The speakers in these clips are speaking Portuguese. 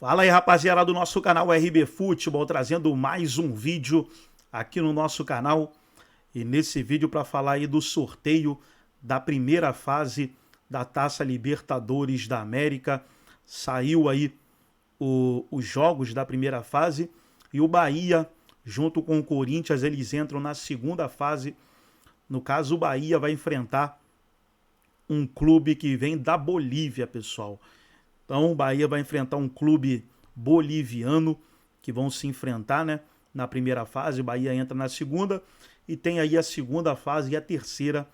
Fala aí, rapaziada do nosso canal RB Futebol, trazendo mais um vídeo aqui no nosso canal. E nesse vídeo para falar aí do sorteio da primeira fase da Taça Libertadores da América. Saiu aí os jogos da primeira fase e o Bahia, junto com o Corinthians, eles entram na segunda fase. No caso, o Bahia vai enfrentar um clube que vem da Bolívia, pessoal. Então o Bahia vai enfrentar um clube boliviano que vão se enfrentar, né, na primeira fase. O Bahia entra na segunda e tem aí a segunda fase e a terceira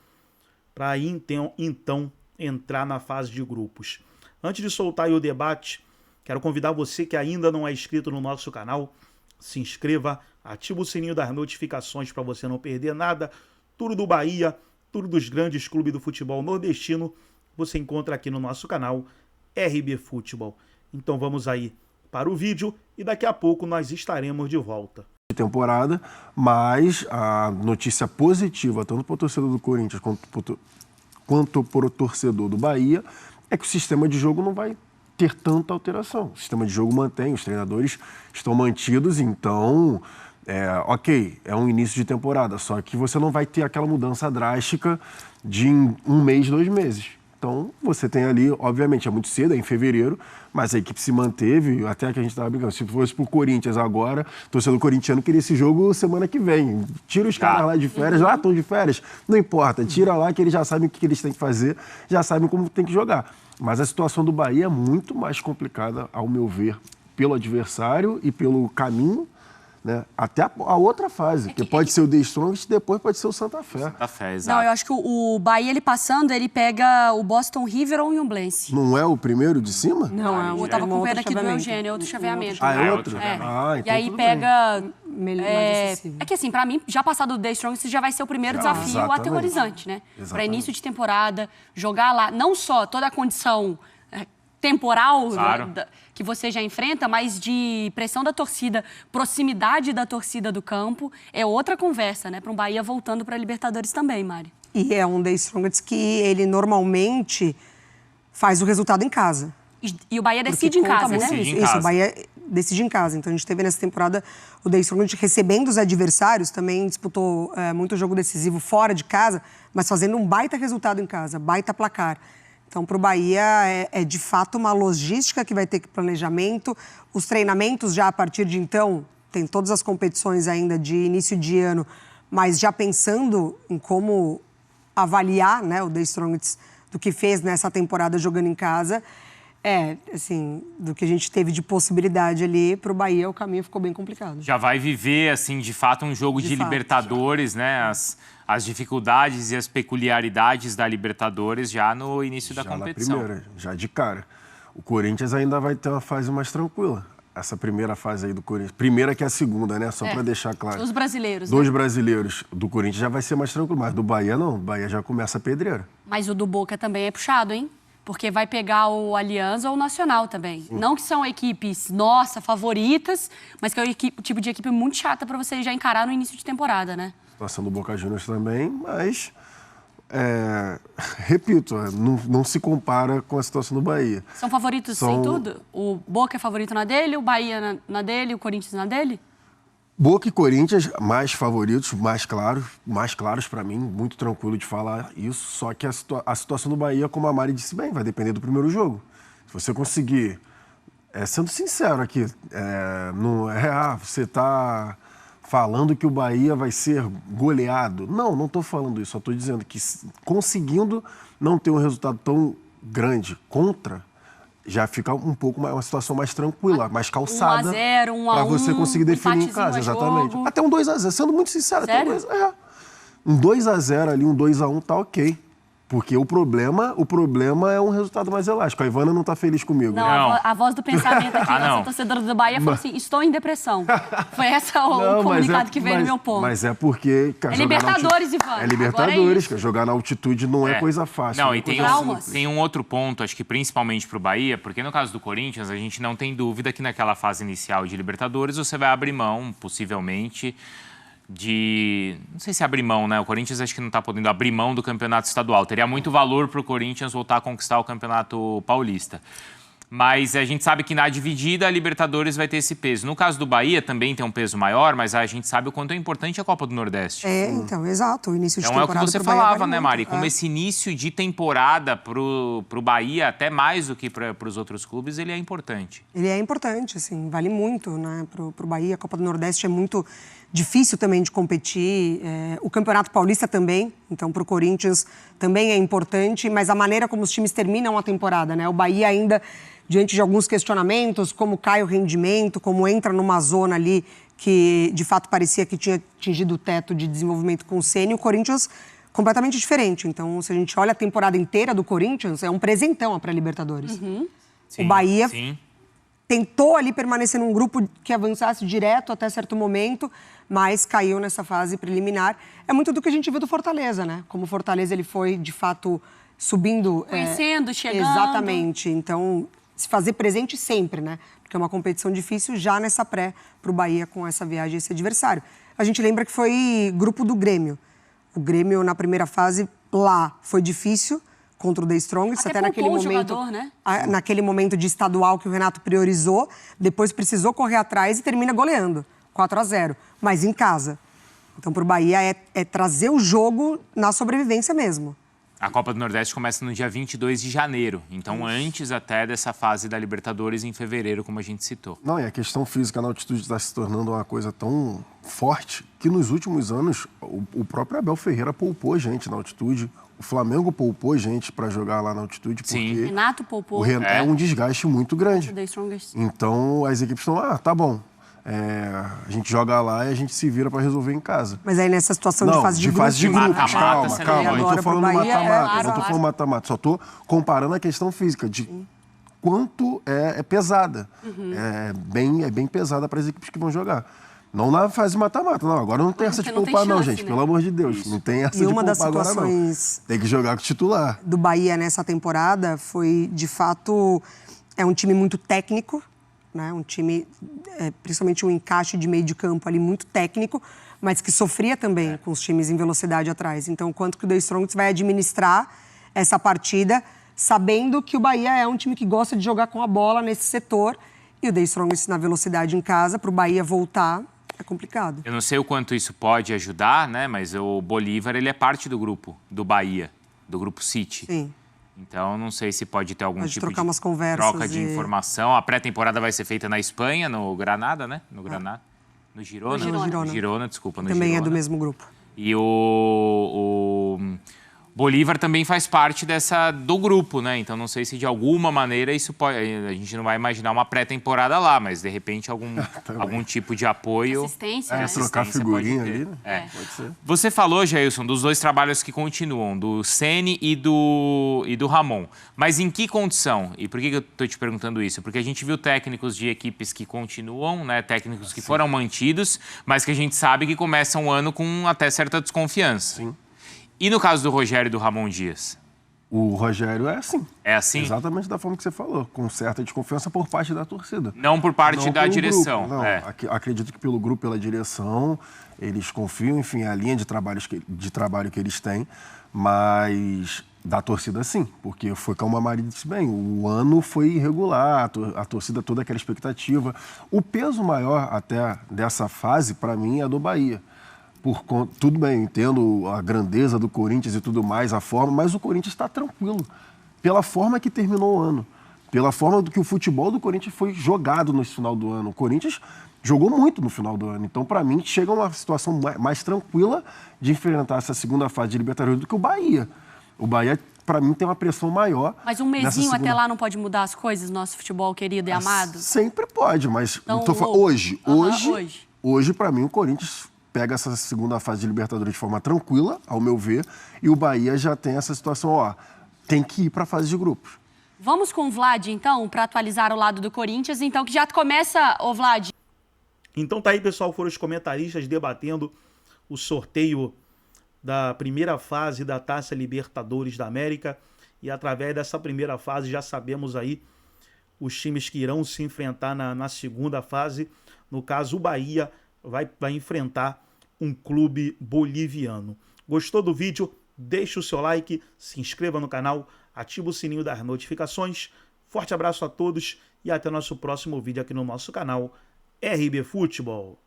para aí então entrar na fase de grupos. Antes de soltar aí o debate, quero convidar você que ainda não é inscrito no nosso canal, se inscreva, ativa o sininho das notificações para você não perder nada. Tudo do Bahia, tudo dos grandes clubes do futebol nordestino, você encontra aqui no nosso canal RB Futebol. Então vamos aí para o vídeo e daqui a pouco nós estaremos de volta. Temporada, mas a notícia positiva, tanto para o torcedor do Corinthians quanto para o torcedor do Bahia, é que o sistema de jogo não vai ter tanta alteração. O sistema de jogo mantém, os treinadores estão mantidos, então, ok, é um início de temporada, só que você não vai ter aquela mudança drástica de um mês, 2 meses. Então, você tem ali, obviamente, é muito cedo, é em fevereiro, mas a equipe se manteve, até que a gente estava brincando. Se fosse pro Corinthians agora, o torcedor corintiano queria esse jogo semana que vem. Tira os caras lá de férias, lá estão de férias, não importa, tira lá que eles já sabem o que eles têm que fazer, já sabem como tem que jogar. Mas a situação do Bahia é muito mais complicada, ao meu ver, pelo adversário e pelo caminho, né? Até a outra fase, que pode ser o The Strongest, depois pode ser o Santa Fé. Santa Fé, exato. Não, eu acho que o Bahia, ele passando, ele pega o Boston River ou o Ñublense. Não é o primeiro de cima? Não, eu tava com pena aqui do Eugênio, é outro chaveamento. Ah, é outro? É. Ah, então e aí tudo pega... Mais É que assim, pra mim, já passado do The Strongest, já vai ser o primeiro desafio exatamente. aterrorizante, né? Pra Exatamente. início de temporada, jogar lá, não só toda a condição temporal, Claro, que você já enfrenta, mas de pressão da torcida, proximidade da torcida do campo, é outra conversa, né? Para um Bahia voltando para a Libertadores também, Mari. E é um The Strongest que ele normalmente faz o resultado em casa. E o Bahia decide em Porque conta casa, né? muito Decide em Isso, casa. o Bahia decide em casa. Então a gente teve nessa temporada o The Strongest recebendo os adversários, também disputou muito jogo decisivo fora de casa, mas fazendo um baita resultado em casa, baita placar. Então, para o Bahia, é de fato uma logística que vai ter que planejamento. Os treinamentos já a partir de então, tem todas as competições ainda de início de ano, mas já pensando em como avaliar, né, o The Strongest do que fez nessa temporada jogando em casa. Assim, do que a gente teve de possibilidade ali para o Bahia, o caminho ficou bem complicado. Já vai viver, assim, de fato, um jogo de Libertadores, né? As dificuldades e as peculiaridades da Libertadores já no início da competição. Na primeira, já de cara. O Corinthians ainda vai ter uma fase mais tranquila. Essa primeira fase aí do Corinthians. Primeira que é a segunda, né? Só para deixar claro. Dos brasileiros, Dos né? brasileiros. Do Corinthians já vai ser mais tranquilo, mas do Bahia não. O Bahia já começa a pedreira. Mas o do Boca também é puxado, hein? Porque vai pegar o Alianza ou o Nacional também. Não que são equipes, nossa, favoritas, mas que é o tipo de equipe muito chata para você já encarar no início de temporada, né? A situação do Boca Juniors também, mas... repito, não se compara com a situação do Bahia. São favoritos em tudo? O Boca é favorito na dele, o Bahia na dele, o Corinthians na dele? Boca e Corinthians, mais favoritos, mais claros para mim, muito tranquilo de falar isso, só que a situação do Bahia, como a Mari disse bem, vai depender do primeiro jogo. Se você conseguir, sendo sincero aqui, você está falando que o Bahia vai ser goleado. Não estou falando isso, só estou dizendo que conseguindo não ter um resultado tão grande contra, já fica um pouco uma situação mais tranquila, mais calçada. 1-0, 1-1, para você conseguir definir em casa, exatamente. Até um 2-0, sendo muito sincero, sério? até um 2-0 ali, um 2-1 tá ok. Porque o problema é um resultado mais elástico. A Ivana não tá feliz comigo. Não, a voz do pensamento aqui, não. nossa torcedora do Bahia, falou assim, estou em depressão. Foi esse o comunicado que veio no meu ponto. Mas é porque... É Libertadores, Ivana. É Libertadores, que jogar na altitude não é coisa fácil. Não, e tem um outro ponto, acho que principalmente para o Bahia, porque no caso do Corinthians, a gente não tem dúvida que naquela fase inicial de Libertadores você vai abrir mão, possivelmente, não sei se abrir mão, né? O Corinthians acho que não está podendo abrir mão do campeonato estadual. Teria muito valor para o Corinthians voltar a conquistar o campeonato paulista. Mas a gente sabe que na dividida a Libertadores vai ter esse peso. No caso do Bahia também tem um peso maior, mas a gente sabe o quanto é importante a Copa do Nordeste. Então, exato. O início de Então temporada é o que você pro Bahia falava, vale né, muito. Mari? Como esse início de temporada pro Bahia, até mais do que para os outros clubes, ele é importante. Ele é importante, assim, vale muito, né, pro Bahia. A Copa do Nordeste é muito difícil também de competir. O Campeonato Paulista também, então pro Corinthians também é importante, mas a maneira como os times terminam a temporada, né? O Bahia ainda, diante de alguns questionamentos, como cai o rendimento, como entra numa zona ali que de fato parecia que tinha atingido o teto de desenvolvimento com o Ceni, o Corinthians completamente diferente. Então, se a gente olha a temporada inteira do Corinthians, é um presentão a pré-Libertadores. Sim, O Bahia sim. tentou ali permanecer num grupo que avançasse direto até certo momento, mas caiu nessa fase preliminar. É muito do que a gente viu do Fortaleza, né? Como o Fortaleza ele foi, de fato, subindo... Conhecendo, chegando. Exatamente. Então, se fazer presente sempre, né? Porque é uma competição difícil já nessa pré para o Bahia com essa viagem esse adversário. A gente lembra que foi grupo do Grêmio. O Grêmio, na primeira fase, lá foi difícil contra o The Strongest, até naquele poupou o momento, jogador, né? naquele momento de estadual que o Renato priorizou, depois precisou correr atrás e termina goleando, 4-0, mas em casa. Então, para o Bahia, é trazer o jogo na sobrevivência mesmo. A Copa do Nordeste começa no dia 22 de janeiro, então antes até dessa fase da Libertadores em fevereiro, como a gente citou. Não, e a questão física na altitude está se tornando uma coisa tão forte que nos últimos anos o próprio Abel Ferreira poupou gente na altitude, o Flamengo poupou gente para jogar lá na altitude, porque Sim. Renato poupou. é um desgaste muito grande. O The Strongest. Então as equipes estão, tá bom, a gente joga lá e a gente se vira para resolver em casa. Mas aí nessa situação de fase de grupos... fase de grupos, mata-mata, você calma. não Eu não agora tô falando pro Bahia, mata-mata, claro. não tô falando mata-mata. Só tô comparando a questão física, de quanto é pesada. É bem pesada para as equipes que vão jogar. Não na fase mata-mata, não. Agora não tem essa de Porque não tem poupar, não, chance, gente. né? Pelo amor de Deus. Não tem essa E de uma das poupar agora, não. situações Tem que jogar com o titular. do Bahia nessa temporada foi, de fato, é um time muito técnico, né? Um time, principalmente um encaixe de meio de campo ali muito técnico, mas que sofria também com os times em velocidade atrás. Então, quanto que o The Strongest vai administrar essa partida, sabendo que o Bahia é um time que gosta de jogar com a bola nesse setor, e o The Strongest na velocidade em casa, para o Bahia voltar, é complicado. Eu não sei o quanto isso pode ajudar, né? Mas o Bolívar, ele é parte do grupo do Bahia, do grupo City. Sim. Então, não sei se pode ter algum Pode tipo trocar de umas conversas troca de e- informação. A pré-temporada vai ser feita na Espanha, no Granada, né? No Granada. No Girona? No Girona. No Girona, desculpa. No Também Girona. é do mesmo grupo. E o Bolívar também faz parte do grupo, né? Então, não sei se de alguma maneira isso pode... A gente não vai imaginar uma pré-temporada lá, mas, de repente, algum tipo de apoio... Assistência, de né? Trocar assistência figurinha pode ter. ali, né? É. Pode ser. Você falou, Jailson, dos dois trabalhos que continuam, do Ceni e do Ramon. Mas em que condição? E por que eu estou te perguntando isso? Porque a gente viu técnicos de equipes que continuam, né? Técnicos que foram mantidos, mas que a gente sabe que começam o ano com até certa desconfiança. Sim. E no caso do Rogério e do Ramon Dias? O Rogério é assim. É assim? Exatamente da forma que você falou, com certa desconfiança por parte da torcida. Não por parte Não da pelo direção. grupo, não. É. Acredito que pelo grupo, pela direção, eles confiam, enfim, a linha de trabalho que eles têm, mas da torcida sim, porque foi como a Mari disse bem, o ano foi irregular, a torcida toda aquela expectativa. O peso maior até dessa fase, para mim, é do Bahia. Tudo bem, entendo a grandeza do Corinthians e tudo mais, a forma, mas o Corinthians está tranquilo. Pela forma que terminou o ano. Pela forma do que o futebol do Corinthians foi jogado no final do ano. O Corinthians jogou muito no final do ano. Então, para mim, chega uma situação mais tranquila de enfrentar essa segunda fase de Libertadores do que o Bahia. O Bahia, para mim, tem uma pressão maior. Mas um mesinho até lá não pode mudar as coisas, nosso futebol querido e amado? Sempre pode, mas Então, hoje para mim, o Corinthians pega essa segunda fase de Libertadores de forma tranquila, ao meu ver, e o Bahia já tem essa situação, tem que ir para a fase de grupos. Vamos com o Vlad, então, para atualizar o lado do Corinthians. Então, que já começa, ô Vlad. Então tá aí, pessoal, foram os comentaristas debatendo o sorteio da primeira fase da Taça Libertadores da América. E através dessa primeira fase já sabemos aí os times que irão se enfrentar na segunda fase. No caso, o Bahia vai enfrentar um clube boliviano. Gostou do vídeo? Deixe o seu like, se inscreva no canal, ative o sininho das notificações. Forte abraço a todos e até nosso próximo vídeo aqui no nosso canal RB Futebol.